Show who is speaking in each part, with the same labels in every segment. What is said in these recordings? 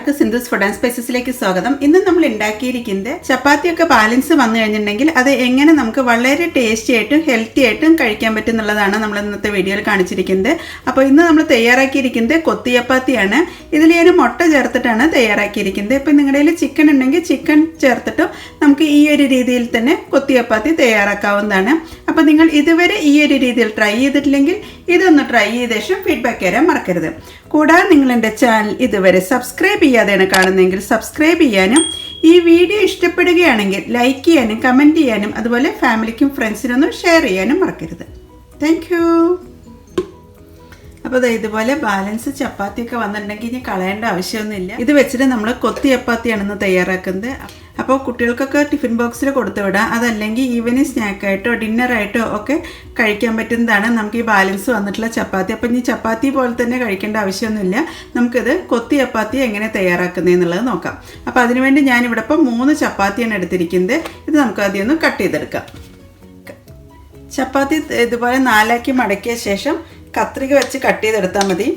Speaker 1: എല്ലാവർക്കും Sindhu's food and സ്പൈസസിലേക്ക് സ്വാഗതം. ഇന്ന് നമ്മൾ ഉണ്ടാക്കിയിരിക്കുന്നത് ചപ്പാത്തിയൊക്കെ ബാലൻസ് വന്നു കഴിഞ്ഞിട്ടുണ്ടെങ്കിൽ അത് എങ്ങനെ നമുക്ക് വളരെ ടേസ്റ്റി ആയിട്ടും ഹെൽത്തി ആയിട്ടും കഴിക്കാൻ പറ്റുന്നുള്ളതാണ് നമ്മൾ ഇന്നത്തെ വീഡിയോയിൽ കാണിച്ചിരിക്കുന്നത്. അപ്പോൾ ഇന്ന് നമ്മൾ തയ്യാറാക്കിയിരിക്കുന്നത് കൊത്തി ചപ്പാത്തിയാണ്. ഇതിൽ ഞാൻ മുട്ട ചേർത്തിട്ടാണ് തയ്യാറാക്കിയിരിക്കുന്നത്. ഇപ്പം നിങ്ങളുടെ കയ്യിൽ ചിക്കൻ ഉണ്ടെങ്കിൽ ചിക്കൻ ചേർത്തിട്ടും നമുക്ക് ഈ ഒരു രീതിയിൽ തന്നെ കൊത്തി ചപ്പാത്തി തയ്യാറാക്കാവുന്നതാണ്. അപ്പോൾ നിങ്ങൾ ഇതുവരെ ഈ ഒരു രീതിയിൽ ട്രൈ ചെയ്തിട്ടില്ലെങ്കിൽ ഇതൊന്ന് ട്രൈ ചെയ്ത ശേഷം ഫീഡ്ബാക്ക് തരാൻ മറക്കരുത്. കൂടാതെ നിങ്ങൾ എൻ്റെ ചാനൽ ഇതുവരെ സബ്സ്ക്രൈബ് ചെയ്യാതെയാണ് കാണുന്നതെങ്കിൽ സബ്സ്ക്രൈബ് ചെയ്യാനും ഈ വീഡിയോ ഇഷ്ടപ്പെടുകയാണെങ്കിൽ ലൈക്ക് ചെയ്യാനും കമൻറ്റ് ചെയ്യാനും അതുപോലെ ഫാമിലിക്കും ഫ്രണ്ട്സിനൊന്നും ഷെയർ ചെയ്യാനും മറക്കരുത്. Thank you. അപ്പോൾ ഇതുപോലെ ബാലൻസ് ചപ്പാത്തിയൊക്കെ വന്നിട്ടുണ്ടെങ്കിൽ ഇനി കളയേണ്ട ആവശ്യമൊന്നുമില്ല. ഇത് വെച്ചിട്ട് നമ്മൾ കൊത്തി ചപ്പാത്തിയാണെന്ന് തയ്യാറാക്കുന്നത്. അപ്പോൾ കുട്ടികൾക്കൊക്കെ ടിഫിൻ ബോക്സിൽ കൊടുത്തു വിടാം. അതല്ലെങ്കിൽ ഈവനിങ് സ്നാക്കായിട്ടോ ഡിന്നറായിട്ടോ ഒക്കെ കഴിക്കാൻ പറ്റുന്നതാണ് നമുക്ക് ഈ ബാലൻസ് വന്നിട്ടുള്ള ചപ്പാത്തി. അപ്പോൾ ഇനി ചപ്പാത്തി പോലെ തന്നെ കഴിക്കേണ്ട ആവശ്യമൊന്നുമില്ല. നമുക്കിത് കൊത്തി ചപ്പാത്തി എങ്ങനെ തയ്യാറാക്കുന്നതെന്നുള്ളത് നോക്കാം. അപ്പോൾ അതിനുവേണ്ടി ഞാനിവിടെ ഇപ്പോൾ 3 ചപ്പാത്തിയാണ് എടുത്തിരിക്കുന്നത്. ഇത് നമുക്ക് ആദ്യം ഒന്ന് കട്ട് ചെയ്തെടുക്കാം. ചപ്പാത്തി ഇതുപോലെ 4ആക്കി മടക്കിയ ശേഷം കത്രിക വെച്ച് കട്ട് ചെയ്തെടുത്താൽ മതി.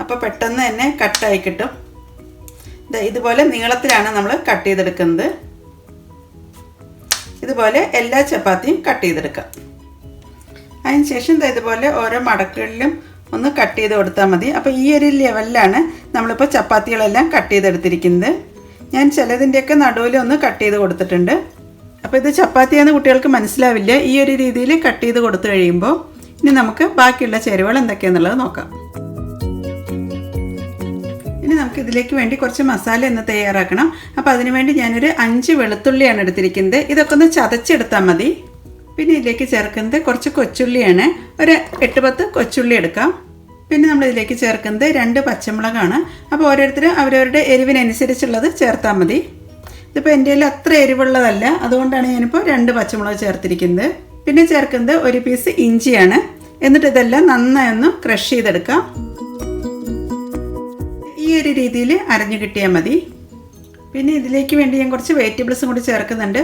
Speaker 1: അപ്പോൾ പെട്ടെന്ന് തന്നെ കട്ടായി കിട്ടും. ഇതുപോലെ നീളത്തിലാണ് നമ്മൾ കട്ട് ചെയ്തെടുക്കുന്നത്. ഇതുപോലെ എല്ലാ ചപ്പാത്തിയും കട്ട് ചെയ്തെടുക്കാം. അതിന് ശേഷം ഇതുപോലെ ഓരോ മടക്കുകളിലും ഒന്ന് കട്ട് ചെയ്ത് കൊടുത്താൽ മതി. അപ്പോൾ ഈ ഒരു ലെവലിലാണ് നമ്മളിപ്പോൾ ചപ്പാത്തികളെല്ലാം കട്ട് ചെയ്തെടുത്തിരിക്കുന്നത്. ഞാൻ ചിലതിൻ്റെയൊക്കെ നടുവിൽ ഒന്ന് കട്ട് ചെയ്ത് കൊടുത്തിട്ടുണ്ട്. അപ്പോൾ ഇത് ചപ്പാത്തിയാണെന്ന് കുട്ടികൾക്ക് മനസ്സിലാവില്ല. ഈ ഒരു രീതിയിൽ കട്ട് ചെയ്ത് കൊടുത്തു കഴിയുമ്പോൾ ഇനി നമുക്ക് ബാക്കിയുള്ള ചേരുവകൾ എന്തൊക്കെയാണെന്നുള്ളത് നോക്കാം. ഇനി നമുക്ക് ഇതിലേക്ക് വേണ്ടി കുറച്ച് മസാല ഒന്ന് തയ്യാറാക്കണം. അപ്പോൾ അതിനുവേണ്ടി ഞാനൊരു 5 വെളുത്തുള്ളിയാണ് എടുത്തിരിക്കുന്നത്. ഇതൊക്കെ ഒന്ന് ചതച്ചെടുത്താൽ മതി. പിന്നെ ഇതിലേക്ക് ചേർക്കുന്നത് കുറച്ച് കൊച്ചുള്ളിയാണ്. ഒരു 8-10 കൊച്ചുള്ളി എടുക്കാം. പിന്നെ നമ്മളിതിലേക്ക് ചേർക്കുന്നത് 2 പച്ചമുളകാണ്. അപ്പോൾ ഓരോരുത്തരും അവരവരുടെ എരിവിനനുസരിച്ചുള്ളത് ചേർത്താൽ മതി. ഇതിപ്പോൾ എൻ്റെ കയ്യിൽ അത്ര എരിവുള്ളതല്ല, അതുകൊണ്ടാണ് ഞാനിപ്പോൾ 2 പച്ചമുളക് ചേർത്തിരിക്കുന്നത്. പിന്നെ ചേർക്കുന്നത് ഒരു പീസ് ഇഞ്ചിയാണ്. എന്നിട്ട് ഇതെല്ലാം നന്നായി ഒന്ന് ക്രഷ് ചെയ്തെടുക്കാം. ഈ ഒരു രീതിയിൽ അരഞ്ഞു കിട്ടിയാൽ മതി. പിന്നെ ഇതിലേക്ക് വേണ്ടി ഞാൻ കുറച്ച് വെജിറ്റബിൾസും കൂടി ചേർക്കുന്നുണ്ട്.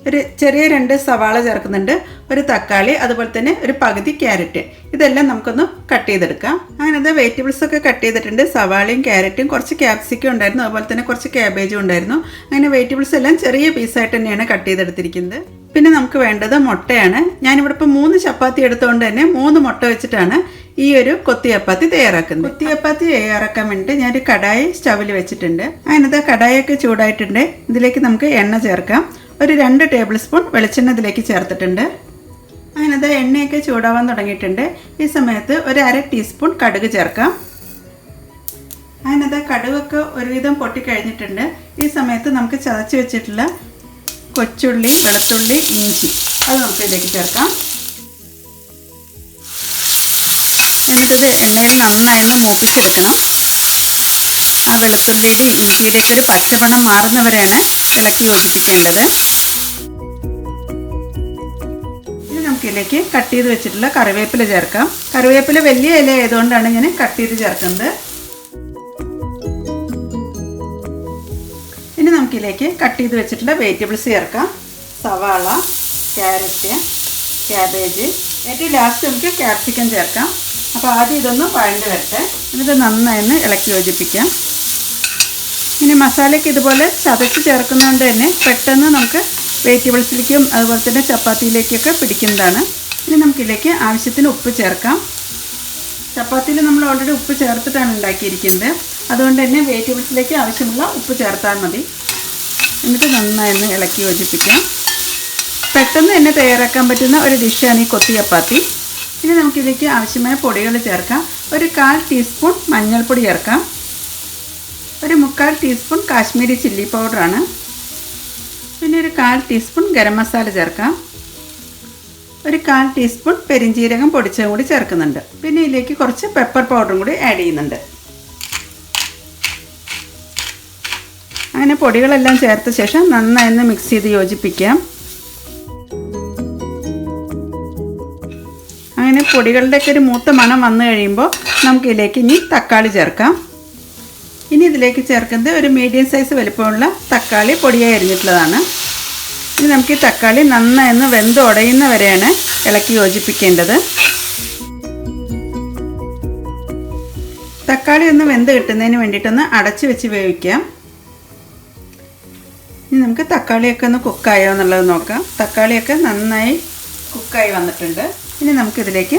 Speaker 1: ഒരു ചെറിയ 2 സവാള ചേർക്കുന്നുണ്ട്, ഒരു തക്കാളി, അതുപോലെ തന്നെ ഒരു പകുതി ക്യാരറ്റ്. ഇതെല്ലാം നമുക്കൊന്ന് കട്ട് ചെയ്തെടുക്കാം. അങ്ങനെ വെജിറ്റബിൾസൊക്കെ കട്ട് ചെയ്തിട്ടുണ്ട്. സവാളയും ക്യാരറ്റും കുറച്ച് ക്യാപ്സിക്കം ഉണ്ടായിരുന്നു, അതുപോലെ തന്നെ കുറച്ച് ക്യാബേജും ഉണ്ടായിരുന്നു. അങ്ങനെ വെജിറ്റബിൾസ് എല്ലാം ചെറിയ പീസായിട്ട് തന്നെയാണ് കട്ട് ചെയ്തെടുത്തിരിക്കുന്നത്. പിന്നെ നമുക്ക് വേണ്ടത് മുട്ടയാണ്. ഞാനിവിടെ ഇപ്പോൾ 3 ചപ്പാത്തി എടുത്തുകൊണ്ട് തന്നെ 3 മുട്ട വെച്ചിട്ടാണ് ഈ ഒരു കൊത്തി ചപ്പാത്തി തയ്യാറാക്കുന്നത്. കൊത്തി ചപ്പാത്തി തയ്യാറാക്കാൻ വേണ്ടിയിട്ട് ഞാനൊരു കടായി സ്റ്റവിൽ വെച്ചിട്ടുണ്ട്. അതിനകത്ത് കടായൊക്കെ ചൂടായിട്ടുണ്ട്. ഇതിലേക്ക് നമുക്ക് എണ്ണ ചേർക്കാം. ഒരു 2 ടേബിൾ സ്പൂൺ വെളിച്ചെണ്ണ ഇതിലേക്ക് ചേർത്തിട്ടുണ്ട്. അതിനകത്ത് എണ്ണയൊക്കെ ചൂടാവാൻ തുടങ്ങിയിട്ടുണ്ട്. ഈ സമയത്ത് ഒരു 1/2 ടീസ്പൂൺ കടുക് ചേർക്കാം. അതിനകത്ത് കടുകൊക്കെ ഒരുവിധം പൊട്ടിക്കഴിഞ്ഞിട്ടുണ്ട്. ഈ സമയത്ത് നമുക്ക് ചതച്ച് വെച്ചിട്ടുള്ള കൊച്ചുള്ളി, വെളുത്തുള്ളി, ഇഞ്ചി അത് നമുക്ക് ഇതിലേക്ക് ചേർക്കാം. എന്നിട്ടിത് എണ്ണയിൽ നന്നായി ഒന്ന് മൂപ്പിച്ചെടുക്കണം. ആ വെളുത്തുള്ളിയുടെയും ഇഞ്ചിയുടെയൊക്കെ ഒരു പച്ചമണം മാറുന്നവരെയാണ് ഇളക്കി യോജിപ്പിക്കേണ്ടത്. ഇനി നമുക്കിതിലേക്ക് കട്ട് ചെയ്ത് വെച്ചിട്ടുള്ള കറിവേപ്പില ചേർക്കാം. കറിവേപ്പില വലിയ ഇല ആയതുകൊണ്ടാണ് ഞാൻ കട്ട് ചെയ്ത് ചേർക്കുന്നത്. ഇനി നമുക്കിതിലേക്ക് കട്ട് ചെയ്ത് വെച്ചിട്ടുള്ള വെജിറ്റബിൾസ് ചേർക്കാം. സവാള, ക്യാരറ്റ്, ക്യാബേജ്, ഏറ്റവും ലാസ്റ്റ് നമുക്ക് ക്യാപ്സിക്കം ചേർക്കാം. അപ്പോൾ ആദ്യം ഇതൊന്ന് വഴണ്ട് വരട്ടെ. എന്നിട്ട് നന്നായി ഒന്ന് ഇളക്കി യോജിപ്പിക്കാം. ഇനി മസാലയ്ക്ക് ഇതുപോലെ ചതച്ച് ചേർക്കുന്നതുകൊണ്ട് തന്നെ പെട്ടെന്ന് നമുക്ക് വെജിറ്റബിൾസിലേക്കും അതുപോലെ തന്നെ ചപ്പാത്തിയിലേക്കൊക്കെ പിടിക്കുന്നതാണ്. ഇനി നമുക്കിതിലേക്ക് ആവശ്യത്തിന് ഉപ്പ് ചേർക്കാം. ചപ്പാത്തിയിൽ നമ്മൾ ഓൾറെഡി ഉപ്പ് ചേർത്തിട്ടാണ് ഉണ്ടാക്കിയിരിക്കുന്നത്. അതുകൊണ്ട് തന്നെ വെജിറ്റബിൾസിലേക്ക് ആവശ്യമുള്ള ഉപ്പ് ചേർത്താൽ മതി. എന്നിട്ട് നന്നായി ഒന്ന് ഇളക്കി യോജിപ്പിക്കാം. പെട്ടെന്ന് തന്നെ തയ്യാറാക്കാൻ പറ്റുന്ന ഒരു ഡിഷാണ് ഈ കൊത്തി ചപ്പാത്തി. ഇനി നമുക്കിതിലേക്ക് ആവശ്യമായ പൊടികൾ ചേർക്കാം. ഒരു 1/4 ടീസ്പൂൺ മഞ്ഞൾപ്പൊടി ചേർക്കാം. ഒരു 3/4 ടീസ്പൂൺ കാശ്മീരി ചില്ലി പൗഡറാണ്. പിന്നെ ഒരു 1/4 ടീസ്പൂൺ ഗരം മസാല ചേർക്കാം. ഒരു 1/4 ടീസ്പൂൺ പെരിഞ്ജീരകം പൊടിച്ചതും കൂടി ചേർക്കുന്നുണ്ട്. പിന്നെ ഇതിലേക്ക് കുറച്ച് പെപ്പർ പൗഡറും കൂടി ആഡ് ചെയ്യുന്നുണ്ട്. അങ്ങനെ പൊടികളെല്ലാം ചേർത്ത ശേഷം നന്നായി ഒന്ന് മിക്സ് ചെയ്ത് യോജിപ്പിക്കാം. അങ്ങനെ പൊടികളുടെയൊക്കെ ഒരു മൂത്ത മണം വന്നു കഴിയുമ്പോൾ നമുക്കിതിലേക്ക് ഇനി തക്കാളി ചേർക്കാം. ഇനി ഇതിലേക്ക് ചേർക്കുന്നത് ഒരു മീഡിയം സൈസ് വലിപ്പമുള്ള തക്കാളി പൊടിയായി അരിഞ്ഞിട്ടുള്ളതാണ്. ഇനി നമുക്ക് ഈ തക്കാളി നന്നായി ഒന്ന് വെന്ത് ഉടയുന്ന വരെയാണ് ഇളക്കി യോജിപ്പിക്കേണ്ടത്. തക്കാളി ഒന്ന് വെന്ത് കിട്ടുന്നതിന് വേണ്ടിയിട്ടൊന്ന് അടച്ച് വെച്ച് വേവിക്കാം. ഇനി നമുക്ക് തക്കാളിയൊക്കെ ഒന്ന് കുക്കായോ എന്നുള്ളത് നോക്കാം. തക്കാളിയൊക്കെ നന്നായി കുക്കായി വന്നിട്ടുണ്ട്. ഇനി നമുക്കിതിലേക്ക്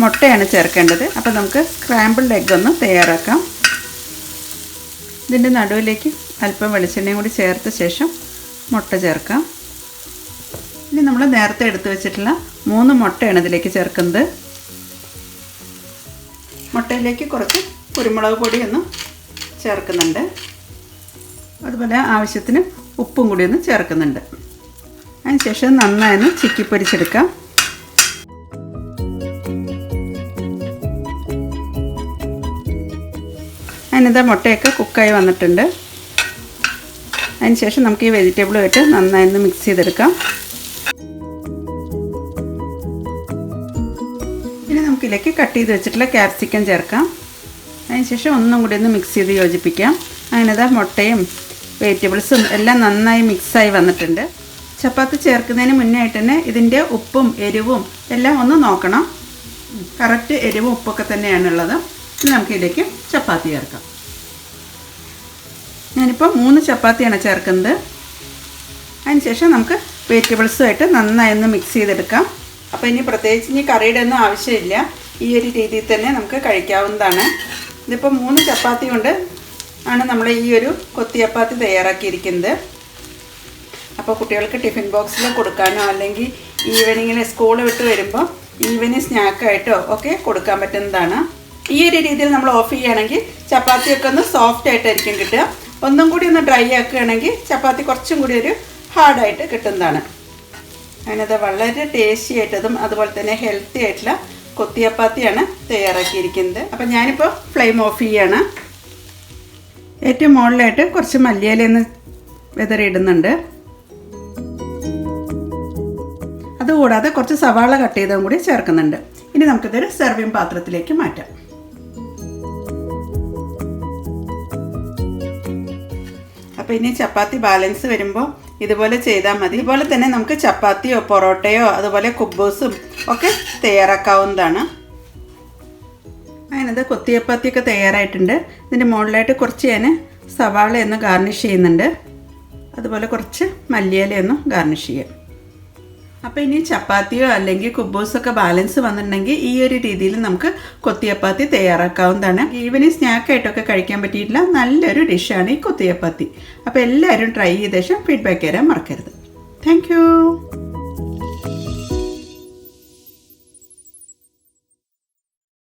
Speaker 1: മുട്ടയാണ് ചേർക്കേണ്ടത്. അപ്പോൾ നമുക്ക് സ്ക്രാമ്പിൾഡ് എഗ്ഗ് ഒന്ന് തയ്യാറാക്കാം. ഇതിൻ്റെ നടുവിലേക്ക് അല്പം വെളിച്ചെണ്ണയും കൂടി ചേർത്ത ശേഷം മുട്ട ചേർക്കാം. ഇനി നമ്മൾ നേരത്തെ എടുത്തു വെച്ചിട്ടുള്ള 3 മുട്ടയാണ് ഇതിലേക്ക് ചേർക്കുന്നത്. മുട്ടയിലേക്ക് കുറച്ച് കുരുമുളക് പൊടി ഒന്ന് ചേർക്കുന്നുണ്ട്. അതുപോലെ ആവശ്യത്തിന് ഉപ്പും കൂടി ഒന്ന് ചേർക്കുന്നുണ്ട്. അതിനുശേഷം നന്നായി ചിക്കി പൊരിച്ചെടുക്കാം. അതിനിതാ മുട്ടയൊക്കെ കുക്കായി വന്നിട്ടുണ്ട്. അതിനുശേഷം നമുക്ക് ഈ വെജിറ്റബിളുമായിട്ട് നന്നായി മിക്സ് ചെയ്തെടുക്കാം. ഇനി നമുക്കിതിലേക്ക് കട്ട് ചെയ്ത് വെച്ചിട്ടുള്ള ക്യാപ്സിക്കം ചേർക്കാം. അതിനുശേഷം ഒന്നും കൂടി ഒന്ന് മിക്സ് ചെയ്ത് യോജിപ്പിക്കാം. അങ്ങനെതാ മുട്ടയും വെജിറ്റബിൾസും എല്ലാം നന്നായി മിക്സായി വന്നിട്ടുണ്ട്. ചപ്പാത്തി ചേർക്കുന്നതിന് മുന്നേ ആയിട്ട് തന്നെ ഇതിൻ്റെ ഉപ്പും എരിവും എല്ലാം ഒന്ന് നോക്കണം. കറക്റ്റ് എരിവും ഉപ്പൊക്കെ തന്നെയാണുള്ളത്. ഇനി നമുക്കിതിലേക്ക് ചപ്പാത്തി ചേർക്കാം. ഞാനിപ്പോൾ 3 ചപ്പാത്തിയാണ് ചേർക്കുന്നത്. അതിനുശേഷം നമുക്ക് വെജിറ്റബിൾസുമായിട്ട് നന്നായി ഒന്ന് മിക്സ് ചെയ്തെടുക്കാം. അപ്പോൾ ഇനി പ്രത്യേകിച്ച് ഇനി കറിയുടെ ഒന്നും ആവശ്യമില്ല. ഈ ഒരു രീതിയിൽ തന്നെ നമുക്ക് കഴിക്കാവുന്നതാണ്. ഇതിപ്പോൾ 3 ചപ്പാത്തി കൊണ്ട് ആണ് നമ്മൾ ഈ ഒരു കൊത്തി ചപ്പാത്തി തയ്യാറാക്കിയിരിക്കുന്നത്. അപ്പോൾ കുട്ടികൾക്ക് ടിഫിൻ ബോക്സിൽ കൊടുക്കാനോ അല്ലെങ്കിൽ ഈവനിങ്ങിൽ സ്കൂൾ വിട്ട് വരുമ്പോൾ ഈവനിങ് സ്നാക്കായിട്ടോ ഒക്കെ കൊടുക്കാൻ പറ്റുന്നതാണ്. ഈ ഒരു രീതിയിൽ നമ്മൾ ഓഫ് ചെയ്യുകയാണെങ്കിൽ ചപ്പാത്തിയൊക്കെ ഒന്ന് സോഫ്റ്റ് ആയിട്ടായിരിക്കും കിട്ടുക. ഒന്നും കൂടി ഒന്ന് ഡ്രൈ ആക്കുകയാണെങ്കിൽ ചപ്പാത്തി കുറച്ചും കൂടി ഒരു ഹാർഡായിട്ട് കിട്ടുന്നതാണ്. അങ്ങനത് വളരെ ടേസ്റ്റി ആയിട്ടതും അതുപോലെ തന്നെ ഹെൽത്തി ആയിട്ടുള്ള കൊത്തി ചപ്പാത്തിയാണ് തയ്യാറാക്കിയിരിക്കുന്നത്. അപ്പോൾ ഞാനിപ്പോൾ ഫ്ലെയിം ഓഫ് ചെയ്യാണ്. ഏറ്റവും മുകളിലായിട്ട് കുറച്ച് മല്ലിയിലയൊന്ന് വിതറിയിടുന്നുണ്ട്. അതുകൂടാതെ കുറച്ച് സവാള കട്ട് ചെയ്തതും കൂടി ചേർക്കുന്നുണ്ട്. ഇനി നമുക്കിതൊരു സെർവിങ് പാത്രത്തിലേക്ക് മാറ്റാം. അപ്പോൾ ഇനി ചപ്പാത്തി ബാലൻസ് വരുമ്പോൾ ഇതുപോലെ ചെയ്താൽ മതി. ഇതുപോലെ തന്നെ നമുക്ക് ചപ്പാത്തിയോ പൊറോട്ടയോ അതുപോലെ കുബ്ബൂസും ഒക്കെ തയ്യാറാക്കാവുന്നതാണ്. അങ്ങനത്തെ കൊത്തി ചപ്പാത്തിയൊക്കെ തയ്യാറായിട്ടുണ്ട്. ഇതിൻ്റെ മുകളിലായിട്ട് കുറച്ച് ഞാൻ സവാളയൊന്ന് ഗാർണിഷ് ചെയ്യുന്നുണ്ട്. അതുപോലെ കുറച്ച് മല്ലിയിലയൊന്ന് ഗാർണിഷ് ചെയ്യാം. അപ്പോൾ ഇനി ചപ്പാത്തിയോ അല്ലെങ്കിൽ കുബ്ബൂസൊക്കെ ബാലൻസ് വന്നിട്ടുണ്ടെങ്കിൽ ഈ ഒരു രീതിയിൽ നമുക്ക് കൊത്തി ചപ്പാത്തി തയ്യാറാക്കാവുന്നതാണ്. ഈവനിങ് സ്നാക്കായിട്ടൊക്കെ കഴിക്കാൻ പറ്റിയിട്ടുള്ള നല്ലൊരു ഡിഷാണ് ഈ കൊത്തി ചപ്പാത്തി. അപ്പോൾ എല്ലാവരും ട്രൈ ചെയ്ത ശേഷം ഫീഡ്ബാക്ക് തരാൻ മറക്കരുത്. Thank you.